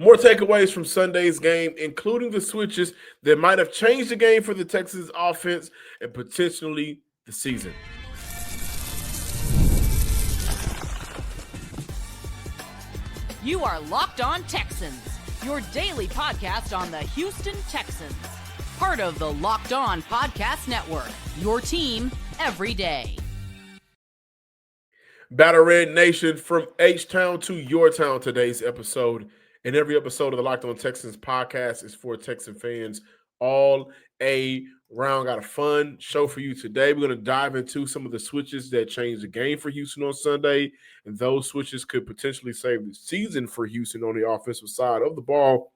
More takeaways from Sunday's game, including the switches that might have changed the game for the Texans offense and potentially the season. You are Locked On Texans, your daily podcast on the Houston Texans. Part of the Locked On Podcast Network, your team every day. Battle Red Nation, from H-Town to your town, today's episode. And every episode of the Locked On Texans podcast is for Texan fans all around. Got a fun show for you today. We're going to dive into some of the switches that changed the game for Houston on Sunday. And those switches could potentially save the season for Houston on the offensive side of the ball.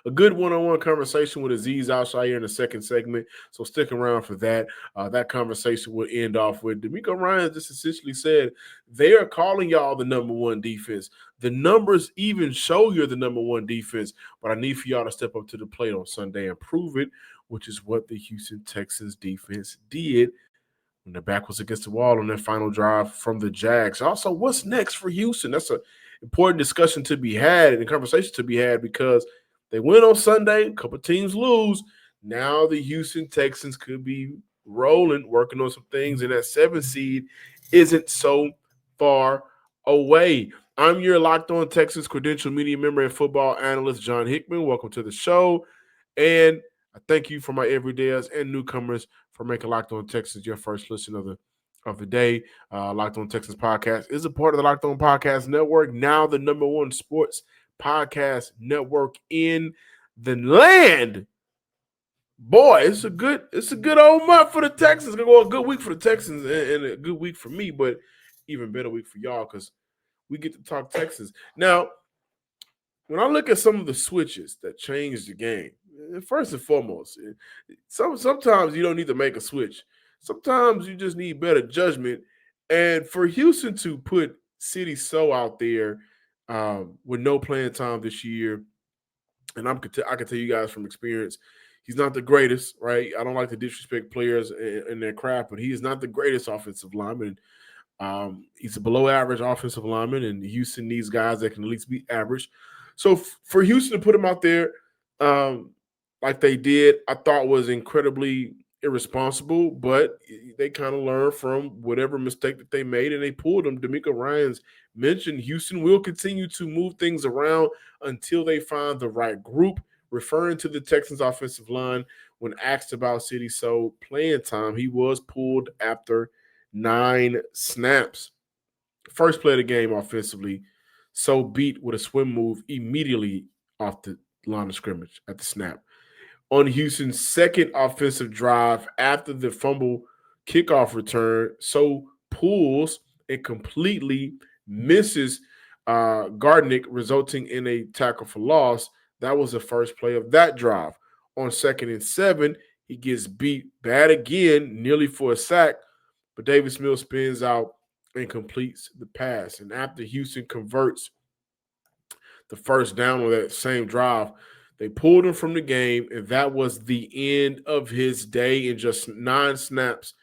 A good one-on-one conversation with Azeez Al-Shaair in the second segment, so stick around for that. That conversation will end off with Demeco Ryans just essentially said they are calling y'all the number one defense. The numbers even show you're the number one defense, but I need for y'all to step up to the plate on Sunday and prove it, which is what the Houston Texans defense did when their back was against the wall on their final drive from the Jags. Also, what's next for Houston? That's an important discussion to be had and a conversation to be had because they win on Sunday, a couple teams lose. Now the Houston Texans could be rolling, working on some things, and that 7 seed isn't so far away. I'm your Locked On Texans credential media member and football analyst, John Hickman. Welcome to the show. And I thank you for my everydayers and newcomers for making Locked On Texans your first listen of the day. Locked On Texans podcast is a part of the Locked On Podcast Network, now the number one sports podcast network in the land. Boy, it's a good old month for the Texans. Well, a good week for the Texans and a good week for me, but even better week for y'all because we get to talk Texans. Now, when I look at some of the switches that changed the game, first and foremost, sometimes you don't need to make a switch. Sometimes you just need better judgment. And for Houston to put Sidy Sow out there with no playing time this year, and I can tell you guys from experience, he's not the greatest, right? I don't like to disrespect players in their craft, but he is not the greatest offensive lineman. He's a below-average offensive lineman, and Houston needs guys that can at least be average. So for Houston to put him out there like they did, I thought was incredibly irresponsible, but they kind of learned from whatever mistake that they made, and they pulled them. Demeco Ryans mentioned Houston will continue to move things around until they find the right group, referring to the Texans offensive line. When asked about Sidy Sow playing time, he was pulled after 9 snaps. First play of the game offensively, Sow beat with a swim move immediately off the line of scrimmage at the snap. On Houston's second offensive drive after the fumble kickoff return, Sow pulls and completely misses Gardnick, resulting in a tackle for loss. That was the first play of that drive. On 2nd and 7, he gets beat bad again, nearly for a sack, but Davis Mills spins out and completes the pass. And after Houston converts the first down on that same drive, they pulled him from the game, and that was the end of his day in just 9 snaps.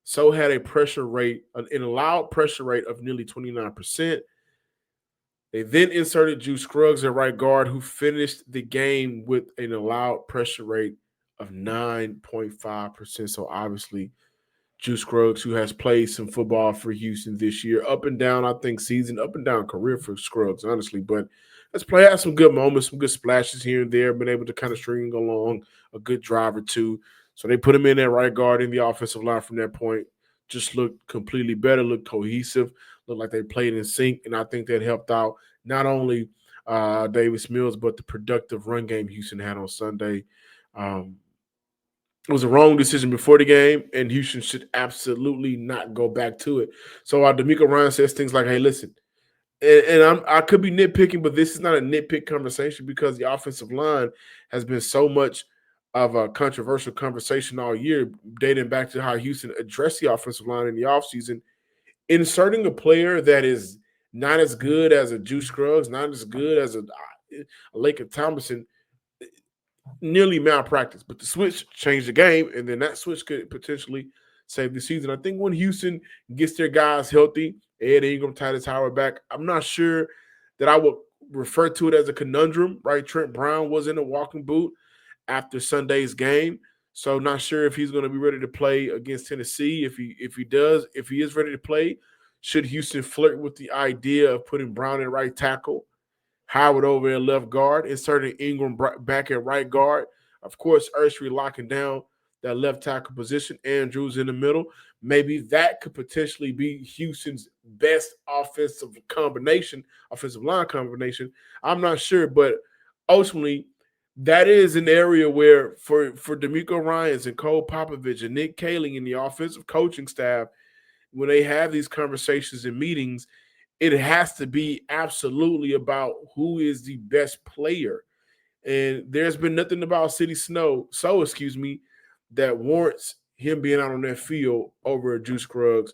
So had a pressure rate, an allowed pressure rate of nearly 29%. They then inserted Juice Scruggs at right guard, who finished the game with an allowed pressure rate of 9.5%. So obviously, Juice Scruggs, who has played some football for Houston this year, up and down, I think, season, up and down career for Scruggs, honestly. But let's play out some good moments, some good splashes here and there, been able to kind of string along a good drive or two. So they put him in at right guard in the offensive line from that point. Just looked completely better, looked cohesive, looked like they played in sync, and I think that helped out not only Davis Mills, but the productive run game Houston had on Sunday. It was a wrong decision before the game, and Houston should absolutely not go back to it. So Demeco Ryan says things like, hey, listen, and I could be nitpicking, but this is not a nitpick conversation because the offensive line has been so much of a controversial conversation all year, dating back to how Houston addressed the offensive line in the offseason. Inserting a player that is not as good as a Juice Scruggs, not as good as a Laken Thomason, nearly malpractice. But the switch changed the game, and then that switch could potentially save the season. I think when Houston gets their guys healthy, Ed Ingram, Titus Howard back, I'm not sure that I would refer to it as a conundrum, right? Trent Brown was in a walking boot after Sunday's game. So not sure if he's going to be ready to play against Tennessee. If he is ready to play, should Houston flirt with the idea of putting Brown at right tackle, Howard over at left guard, inserting Ingram back at right guard? Of course, Urshry locking down that left tackle position. Andrews in the middle. Maybe that could potentially be Houston's best offensive line combination. I'm not sure, but ultimately, that is an area where for Demeco Ryans and Cole Popovich and Nick Caley and the offensive coaching staff, when they have these conversations and meetings, it has to be absolutely about who is the best player. And there's been nothing about Sidy Sow, that warrants him being out on that field over Juice Scruggs.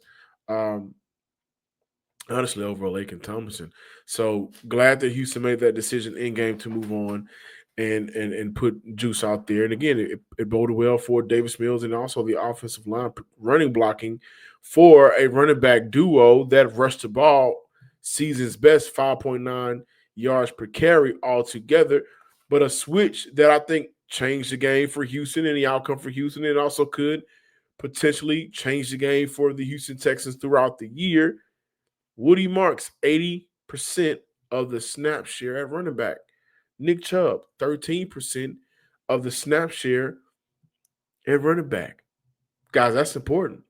Honestly, over Laken Tomlinson. So glad that Houston made that decision in game to move on and put Juice out there. And again, it boded well for Davis Mills and also the offensive line running blocking for a running back duo that rushed the ball season's best 5.9 yards per carry altogether. But a switch that I think changed the game for Houston and the outcome for Houston, and also could potentially change the game for the Houston Texans throughout the year. Woody Marks, 80% of the snap share at running back. Nick Chubb, 13% of the snap share at running back. Guys, that's important.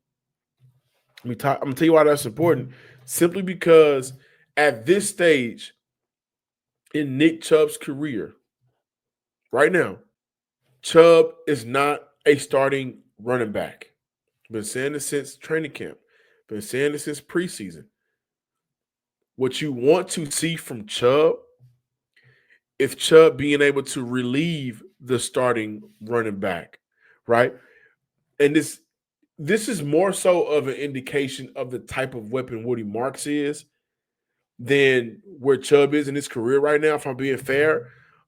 I'm going to tell you why that's important. Simply because at this stage in Nick Chubb's career, right now, Chubb is not a starting running back. Been saying this since training camp. Been saying this since preseason. What you want to see from Chubb, if Chubb being able to relieve the starting running back, right? And this is more so of an indication of the type of weapon Woody Marks is than where Chubb is in his career right now, if I'm being fair.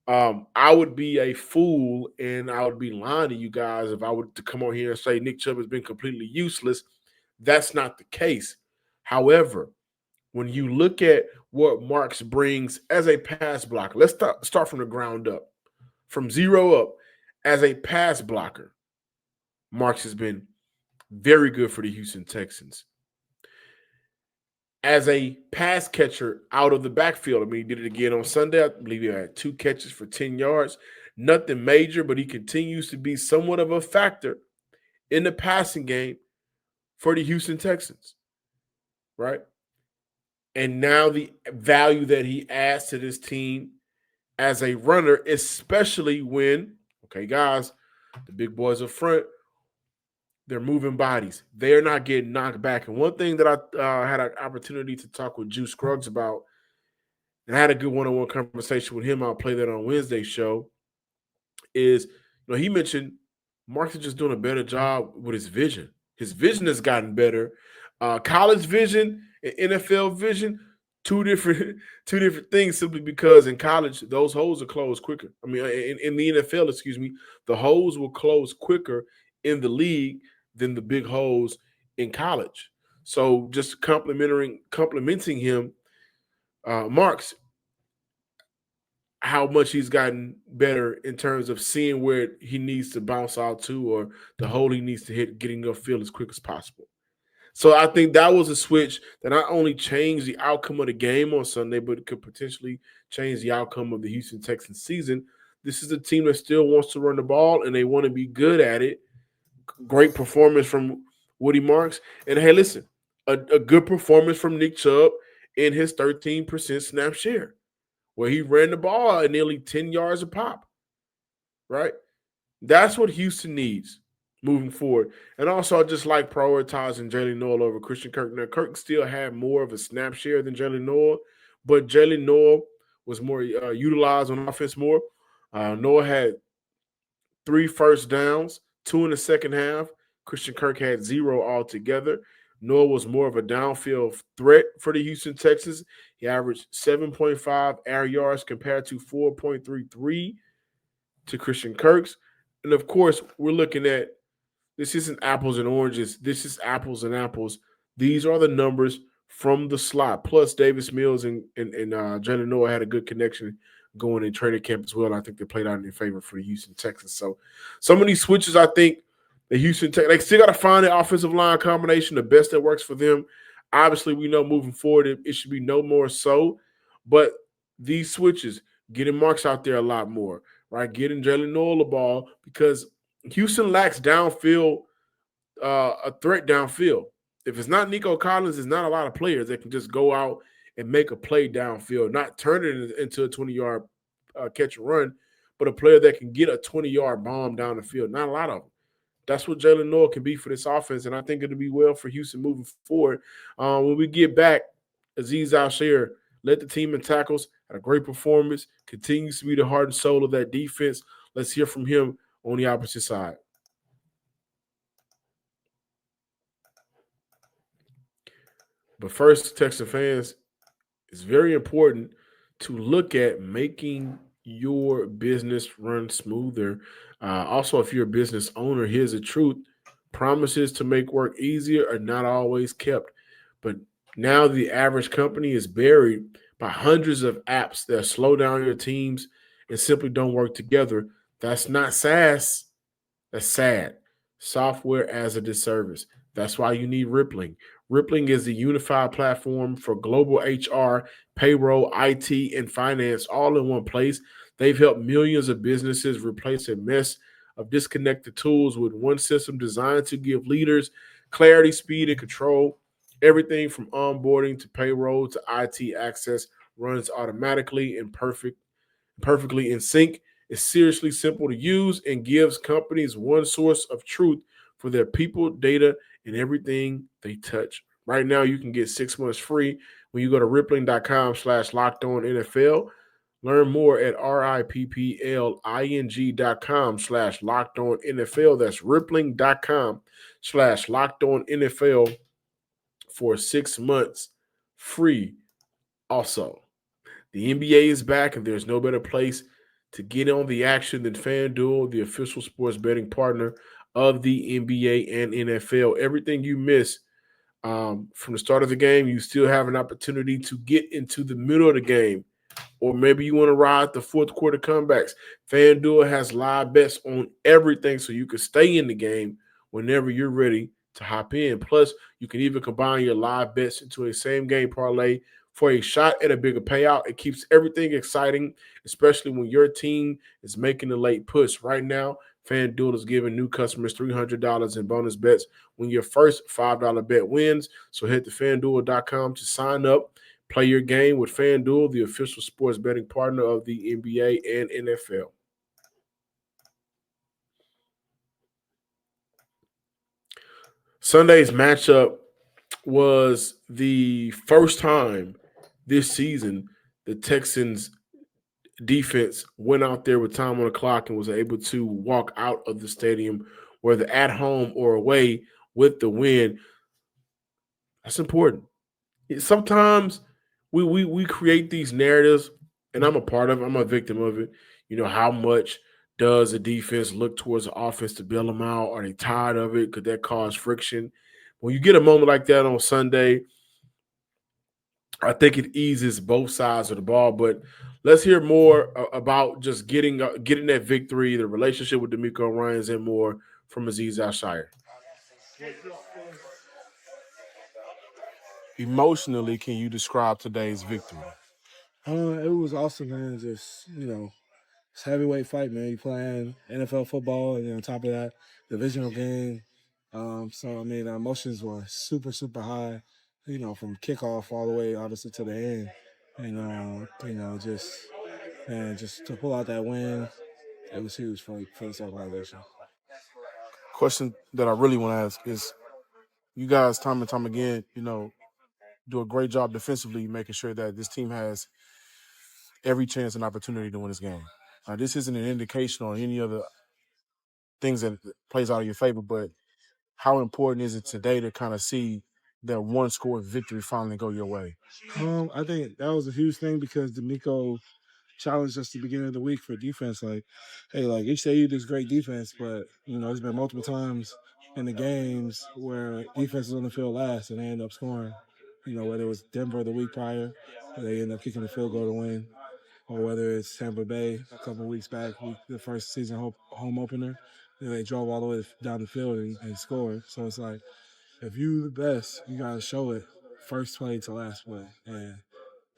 I would be a fool and I would be lying to you guys if I were to come on here and say Nick Chubb has been completely useless. That's not the case. However, when you look at what Marks brings as a pass blocker, let's start from the ground up, from zero up. As a pass blocker, Marks has been very good for the Houston Texans. As a pass catcher out of the backfield, I mean, he did it again on Sunday. I believe he had 2 catches for 10 yards. Nothing major, but he continues to be somewhat of a factor in the passing game for the Houston Texans, right? And now the value that he adds to this team as a runner, especially when, okay, guys, the big boys up front, they're moving bodies. They're not getting knocked back. And one thing that I had an opportunity to talk with Juice Scruggs about, and I had a good one-on-one conversation with him, I'll play that on Wednesday's show, is, he mentioned Marks is just doing a better job with his vision. His vision has gotten better. College vision and NFL vision, two different things, simply because in college, those holes are closed quicker. I mean, in the NFL, the holes will close quicker in the league than the big holes in college. So just complimenting him, Marks, how much he's gotten better in terms of seeing where he needs to bounce out to, or the hole he needs to hit, getting upfield as quick as possible. So I think that was a switch that not only changed the outcome of the game on Sunday, but it could potentially change the outcome of the Houston Texans season. This is a team that still wants to run the ball, and they want to be good at it. Great performance from Woody Marks. And hey, listen, a good performance from Nick Chubb in his 13% snap share, where he ran the ball at nearly 10 yards a pop, right? That's what Houston needs moving forward. And also, I just like prioritizing Jalen Noel over Christian Kirk. Now, Kirk still had more of a snap share than Jalen Noel, but Jalen Noel was more utilized on offense more. Noel had 3 first downs, 2 in the second half. Christian Kirk had 0 altogether. Noel was more of a downfield threat for the Houston Texans. He averaged 7.5 air yards compared to 4.33 to Christian Kirk's. And of course, we're looking at, this isn't apples and oranges. This is apples and apples. These are the numbers from the slot. Plus, Davis Mills and Jalen Noah had a good connection going in training camp as well. I think they played out in their favor for the Houston Texans. So, some of these switches, I think the Houston Texans, they still got to find the offensive line combination, the best that works for them. Obviously, we know moving forward, it should be no more so. But these switches, getting Marks out there a lot more, right? Getting Jalen Noah the ball because Houston lacks downfield, a threat downfield. If it's not Nico Collins, there's not a lot of players that can just go out and make a play downfield, not turn it into a 20-yard catch and run, but a player that can get a 20-yard bomb down the field. Not a lot of them. That's what Jalen Noah can be for this offense, and I think it'll be well for Houston moving forward. When we get back, Azeez Al-Shaair led the team in tackles, had a great performance, continues to be the heart and soul of that defense. Let's hear from him on the opposite side. But first, Texan fans, it's very important to look at making your business run smoother. Also, if you're a business owner, here's the truth. Promises to make work easier are not always kept. But now the average company is buried by hundreds of apps that slow down your teams and simply don't work together. That's not SaaS. That's sad. Software as a disservice. That's why you need Rippling. Rippling is the unified platform for global HR, payroll, IT, and finance all in one place. They've helped millions of businesses replace a mess of disconnected tools with one system designed to give leaders clarity, speed, and control. Everything from onboarding to payroll to IT access runs automatically and perfectly in sync. It's seriously simple to use and gives companies one source of truth for their people, data, and everything they touch. Right now, you can get 6 months free when you go to rippling.com/lockedonnfl. Learn more at rippling.com/lockedonnfl. That's rippling.com/lockedonnfl for 6 months free. Also, the NBA is back, and there's no better place to get on the action than FanDuel, the official sports betting partner of the NBA and NFL. Everything you miss from the start of the game, you still have an opportunity to get into the middle of the game. Or maybe you want to ride the fourth quarter comebacks. FanDuel has live bets on everything so you can stay in the game whenever you're ready to hop in. Plus, you can even combine your live bets into a same game parlay for a shot at a bigger payout. It keeps everything exciting, especially when your team is making a late push. Right now, FanDuel is giving new customers $300 in bonus bets when your first $5 bet wins. So head to FanDuel.com to sign up. Play your game with FanDuel, the official sports betting partner of the NBA and NFL. Sunday's matchup was the first time this season the Texans defense went out there with time on the clock and was able to walk out of the stadium, whether at home or away, with the win. That's important. Sometimes we create these narratives, and I'm a part of it. I'm a victim of it. You know, how much does the defense look towards the offense to bail them out? Are they tired of it? Could that cause friction? When you get a moment like that on Sunday, I think it eases both sides of the ball. But let's hear more about just getting that victory, the relationship with Demeco Ryans, and more from Azeez Al-Shaair. Emotionally, can you describe today's victory? It was awesome, man. Just, it's a heavyweight fight, man. You playing NFL football, and then on top of that, divisional game. So, I mean, the emotions were super, super high, from kickoff all the way, obviously, to the end. And, just to pull out that win, it was huge for this organization. Question that I really want to ask is, you guys, time and time again, do a great job defensively, making sure that this team has every chance and opportunity to win this game. This isn't an indication on any other things that plays out in your favor, but how important is it today to kind of see that one-score victory finally go your way? I think that was a huge thing because Demeco challenged us at the beginning of the week for defense. Like, hey, you say you do this great defense, but, there's been multiple times in the games where defense is on the field last and they end up scoring. whether it was Denver the week prior, they ended up kicking the field goal to win, or whether it's Tampa Bay a couple of weeks back, the first season home opener, they drove all the way down the field and scored. So it's like, if you the best, you got to show it first play to last play. And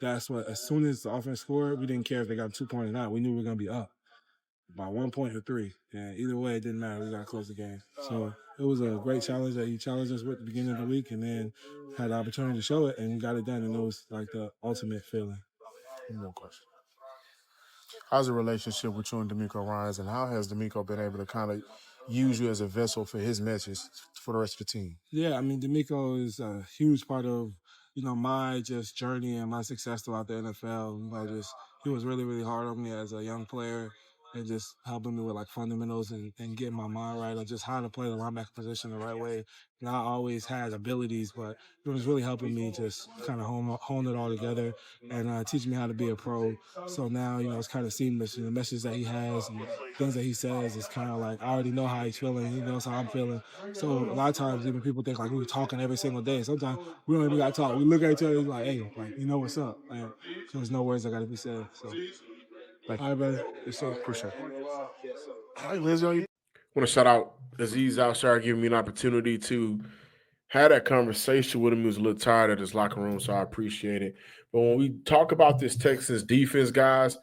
that's what, as soon as the offense scored, we didn't care if they got 2 points or not. We knew we were going to be up by 1 point or 3. And either way, it didn't matter. We got to close the game. So it was a great challenge that he challenged us with at the beginning of the week, and then had the opportunity to show it and got it done. And it was like the ultimate feeling. One more question. How's the relationship with you and Demeco Ryans, and how has Demeco been able to kind of use you as a vessel for his message for the rest of the team? Yeah, I mean, Demeco is a huge part of, my just journey and my success throughout the NFL. He was really, really hard on me as a young player, and just helping me with like fundamentals and getting my mind right on just how to play the linebacker position the right way. And I always had abilities, but it was really helping me just kind of hone it all together and teach me how to be a pro. So now, it's kind of seamless. The message that he has and things that he says is kind of like, I already know how he's feeling. He knows how I'm feeling. So a lot of times, even people think like we were talking every single day. Sometimes we don't even got to talk. We look at each other and like, hey, like, you know what's up? Like, there's no words that got to be said. So. All right, brother. Appreciate it. All right, Liz, I want to shout out Azeez Al-Shaair giving me an opportunity to have that conversation with him. He was a little tired at his locker room, so I appreciate it. But when we talk about this Texans defense, guys,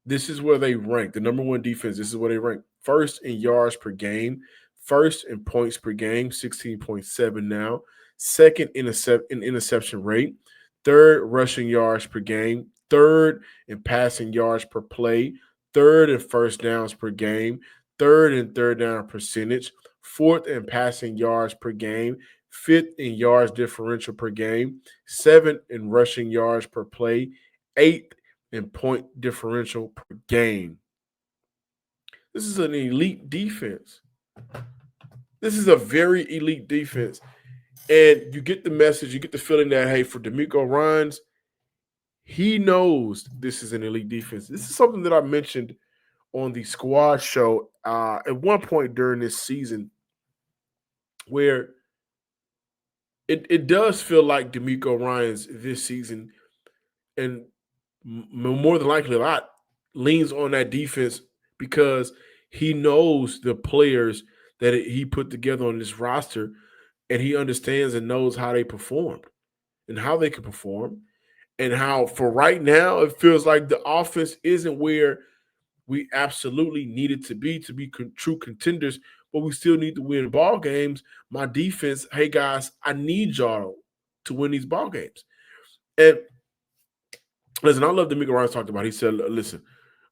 this is where they rank. The number one defense, this is where they rank. First in yards per game, first in points per game, 16.7 now. Second in interception rate, third rushing yards per game, third in passing yards per play, third in first downs per game, third in third down percentage, fourth in passing yards per game, fifth in yards differential per game, seventh in rushing yards per play, eighth in point differential per game. This is an elite defense. This is a very elite defense. And you get the message, you get the feeling that, hey, for Demeco Ryans, he knows this is an elite defense. This is something that I mentioned on the squad show at one point during this season, where it does feel like Demeco Ryans this season, and more than likely a lot, leans on that defense because he knows the players that he put together on this roster, and he understands and knows how they performed and how they can perform, and how for right now it feels like the offense isn't where we absolutely need it to be true contenders, but we still need to win ball games. My defense, hey guys, I need y'all to win these ball games. And listen, I love Demeco Ryans talked about. He said, listen,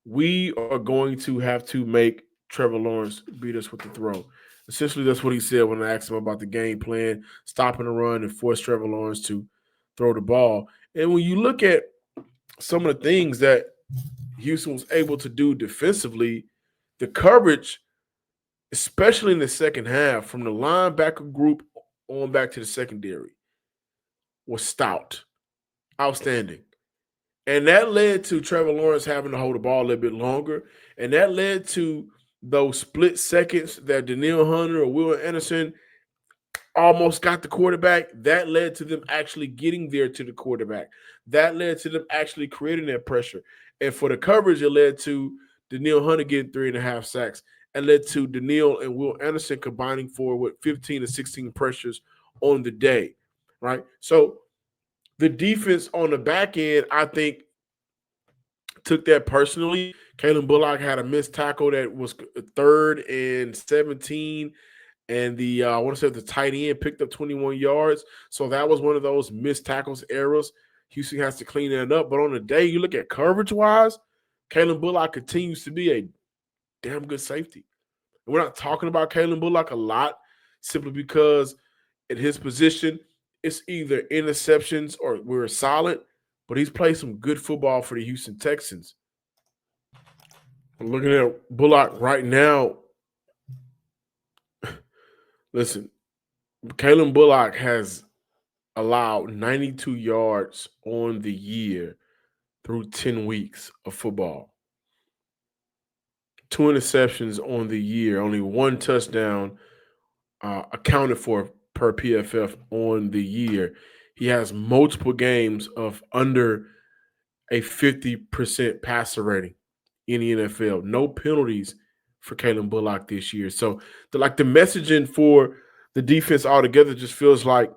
we are going to have to make Trevor Lawrence beat us with the throw. Essentially, that's what he said when I asked him about the game plan, stopping the run and force Trevor Lawrence to throw the ball. And when you look at some of the things that Houston was able to do defensively, the coverage, especially in the second half, from the linebacker group on back to the secondary, was stout, outstanding. And that led to Trevor Lawrence having to hold the ball a little bit longer. And that led to those split seconds that Danielle Hunter or Will Anderson almost got the quarterback. That led to them actually getting there to the quarterback. That led to them actually creating that pressure. And for the coverage, it led to Danielle Hunter getting 3.5 sacks. It led to Danielle and Will Anderson combining for with 15 to 16 pressures on the day, right? So the defense on the back end, I think, took that personally. Kalen Bullock had a missed tackle that was 3rd and 17, and I want to say the tight end picked up 21 yards. So that was one of those missed tackles errors. Houston has to clean that up. But on the day, you look at coverage-wise, Kalen Bullock continues to be a damn good safety. And we're not talking about Kalen Bullock a lot simply because at his position, it's either interceptions or we're solid, but he's played some good football for the Houston Texans. I'm looking at Bullock right now. Listen, Kalen Bullock has allowed 92 yards on the year through 10 weeks of football. 2 interceptions on the year, only 1 touchdown accounted for per PFF on the year. He has multiple games of under a 50% passer rating in the NFL. No penalties for Kalen Bullock this year. So the messaging for the defense altogether just feels like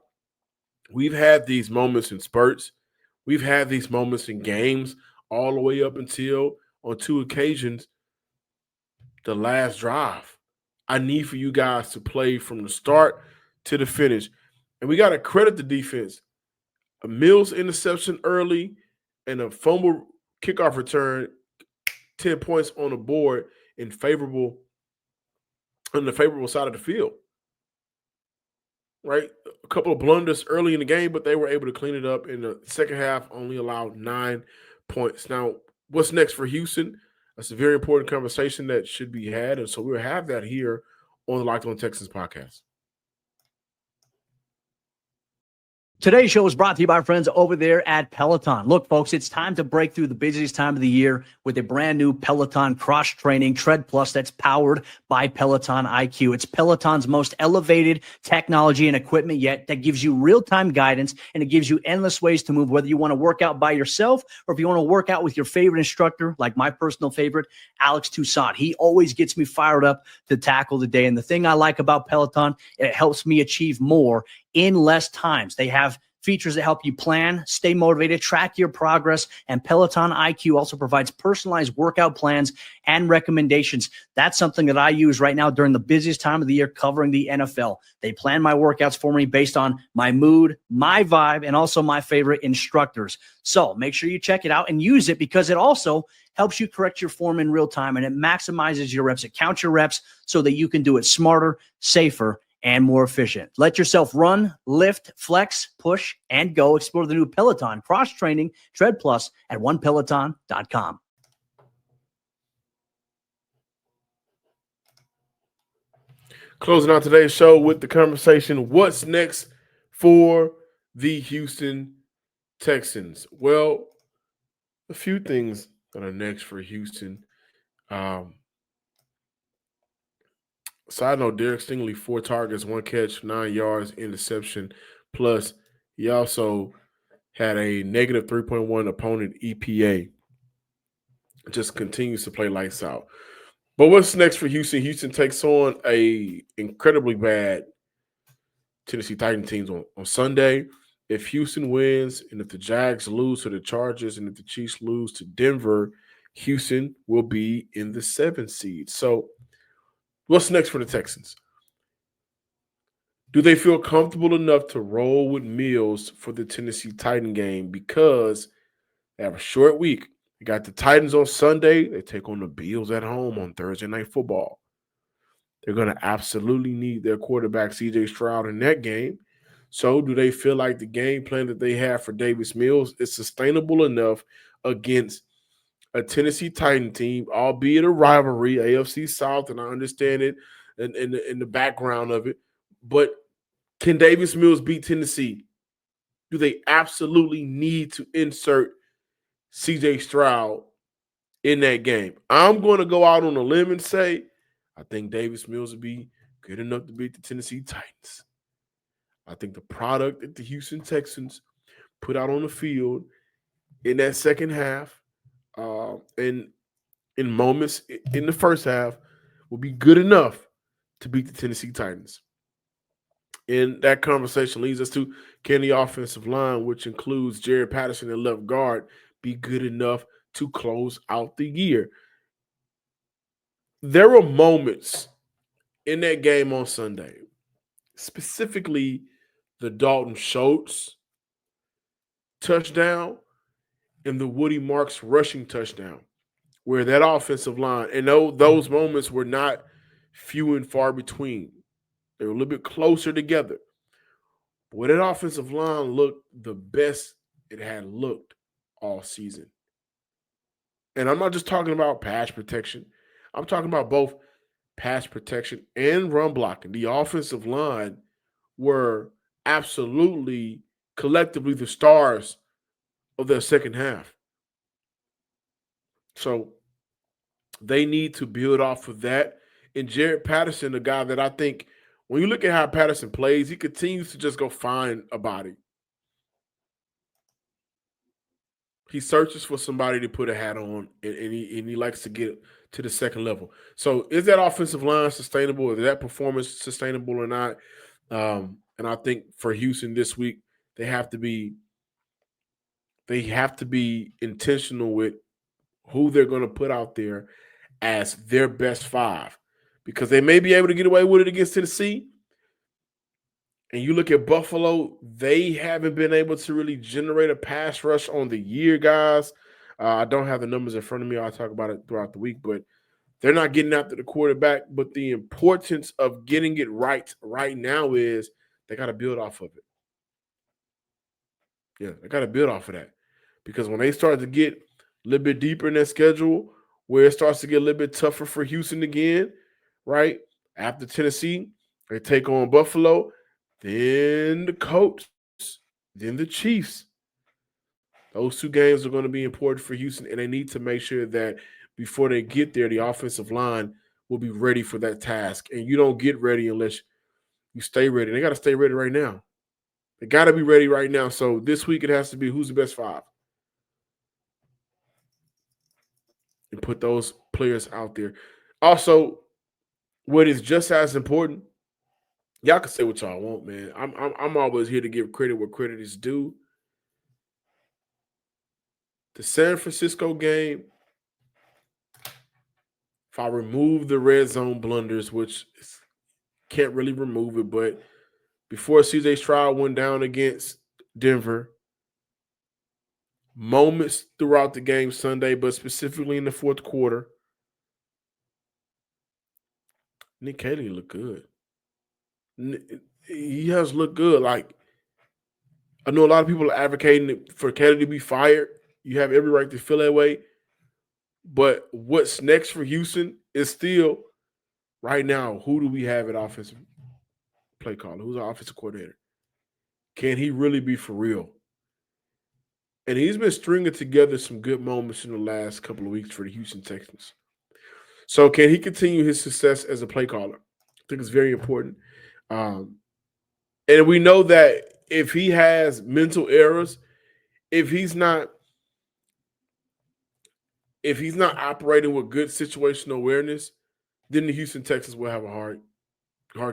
we've had these moments in spurts. We've had these moments in games all the way up until on 2 occasions the last drive. I need for you guys to play from the start to the finish. And we got to credit the defense. A Mills interception early and a fumble kickoff return, 10 points on the board on the favorable side of the field. Right? A couple of blunders early in the game, but they were able to clean it up in the second half, only allowed 9 points. Now, what's next for Houston? That's a very important conversation that should be had. And so we'll have that here on the Locked On Texans podcast. Today's show is brought to you by our friends over there at Peloton. Look, folks, it's time to break through the busiest time of the year with a brand new Peloton cross-training Tread Plus that's powered by Peloton IQ. It's Peloton's most elevated technology and equipment yet that gives you real-time guidance, and it gives you endless ways to move, whether you want to work out by yourself or if you want to work out with your favorite instructor, like my personal favorite, Alex Toussaint. He always gets me fired up to tackle the day. And the thing I like about Peloton, it helps me achieve more in less times. They have features that help you plan, stay motivated, track your progress, and Peloton IQ also provides personalized workout plans and recommendations. That's something that I use right now during the busiest time of the year covering the NFL. They plan my workouts for me based on my mood, my vibe, and also my favorite instructors. So make sure you check it out and use it because it also helps you correct your form in real time, and it maximizes your reps. It counts your reps so that you can do it smarter, safer, and more efficient. Let yourself run, lift, flex, push, and go. Explore the new Peloton cross-training Tread Plus at onepeloton.com. Closing out today's show with the conversation, what's next for the Houston Texans? Well, a few things that are next for Houston. Side note, Derek Stingley, 4 targets, 1 catch, 9 yards, interception. Plus, he also had a negative 3.1 opponent EPA. Just continues to play lights out. But what's next for Houston? Houston takes on a incredibly bad Tennessee Titans teams on Sunday. If Houston wins and if the Jags lose to the Chargers and if the Chiefs lose to Denver, Houston will be in the 7th seed. So what's next for the Texans? Do they feel comfortable enough to roll with Mills for the Tennessee Titan game because they have a short week? They got the Titans on Sunday. They take on the Bills at home on Thursday Night Football. They're going to absolutely need their quarterback, C.J. Stroud, in that game. So do they feel like the game plan that they have for Davis Mills is sustainable enough against a Tennessee Titan team, albeit a rivalry, AFC South, and I understand it in the background of it. But can Davis Mills beat Tennessee? Do they absolutely need to insert C.J. Stroud in that game? I'm going to go out on a limb and say I think Davis Mills will be good enough to beat the Tennessee Titans. I think the product that the Houston Texans put out on the field in that second half and in moments in the first half will be good enough to beat the Tennessee Titans. And that conversation leads us to, can the offensive line, which includes Jared Patterson and left guard, be good enough to close out the year? There were moments in that game on Sunday, specifically the Dalton Schultz touchdown and the Woody Marks rushing touchdown, where that offensive line, and those moments were not few and far between. They were a little bit closer together. But that offensive line looked the best it had looked all season. And I'm not just talking about pass protection. I'm talking about both pass protection and run blocking. The offensive line were absolutely collectively the stars of their second half. So they need to build off of that. And Jared Patterson, a guy that I think, when you look at how Patterson plays, he continues to just go find a body. He searches for somebody to put a hat on, and he likes to get to the second level. So is that offensive line sustainable? Is that performance sustainable or not? And I think for Houston this week, they have to be intentional with who they're going to put out there as their best five, because they may be able to get away with it against Tennessee. And you look at Buffalo, they haven't been able to really generate a pass rush on the year, guys. I don't have the numbers in front of me. I'll talk about it throughout the week, but they're not getting after the quarterback. But the importance of getting it right now is they got to build off of it. Yeah, they got to build off of that. Because when they start to get a little bit deeper in their schedule, where it starts to get a little bit tougher for Houston again, right? After Tennessee, they take on Buffalo, then the Colts, then the Chiefs. Those two games are going to be important for Houston, and they need to make sure that before they get there, the offensive line will be ready for that task. And you don't get ready unless you stay ready. They got to stay ready right now. They got to be ready right now. So this week it has to be who's the best five. And put those players out there. Also, what is just as important, y'all can say what y'all want, man. I'm always here to give credit where credit is due. The San Francisco game, if I remove the red zone blunders, which can't really remove it, but before CJ Stroud went down against Denver, moments throughout the game Sunday, but specifically in the fourth quarter, Nick Caley looked good. He has looked good. Like, I know a lot of people are advocating for Caley to be fired. You have every right to feel that way. But what's next for Houston is still, right now, who do we have at offensive play caller? Who's our offensive coordinator? Can he really be for real? And he's been stringing together some good moments in the last couple of weeks for the Houston Texans. So can he continue his success as a play caller? I think it's very important. And we know that if he has mental errors, if he's not operating with good situational awareness, then the Houston Texans will have a hard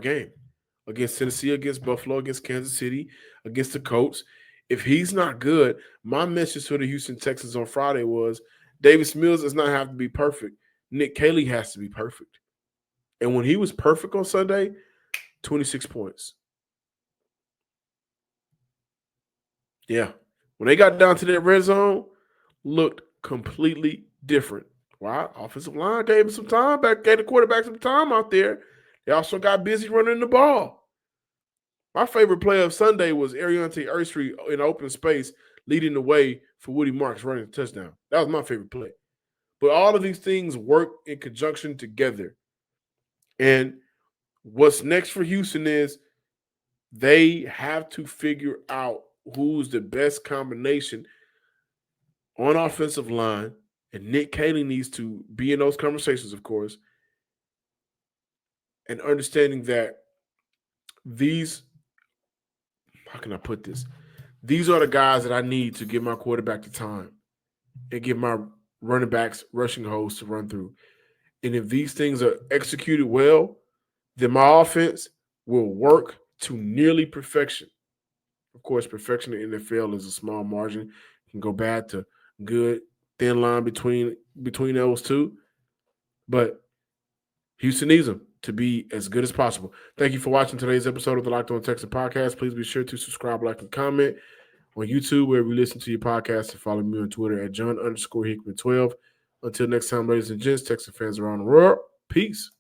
game against Tennessee, against Buffalo, against Kansas City, against the Colts. If he's not good, my message to the Houston Texans on Friday was Davis Mills does not have to be perfect. Nick Caley has to be perfect. And when he was perfect on Sunday, 26 points. Yeah. When they got down to that red zone, looked completely different. Why? Offensive line gave him some time back, gave the quarterback some time out there. They also got busy running the ball. My favorite play of Sunday was Ariante Ursery in open space, leading the way for Woody Marks running a touchdown. That was my favorite play. But all of these things work in conjunction together. And what's next for Houston is they have to figure out who's the best combination on offensive line. And Nick Caley needs to be in those conversations, of course, and understanding that these, how can I put this? These are the guys that I need to give my quarterback the time and give my running backs rushing holes to run through. And if these things are executed well, then my offense will work to nearly perfection. Of course, perfection in the NFL is a small margin. It can go bad to good, thin line between those two. But Houston needs them to be as good as possible. Thank you for watching today's episode of the Locked On Texans podcast. Please be sure to subscribe, like, and comment on YouTube wherever you listen to your podcast, and follow me on Twitter at John_Hickman12. Until next time, ladies and gents, Texan fans around the world, peace.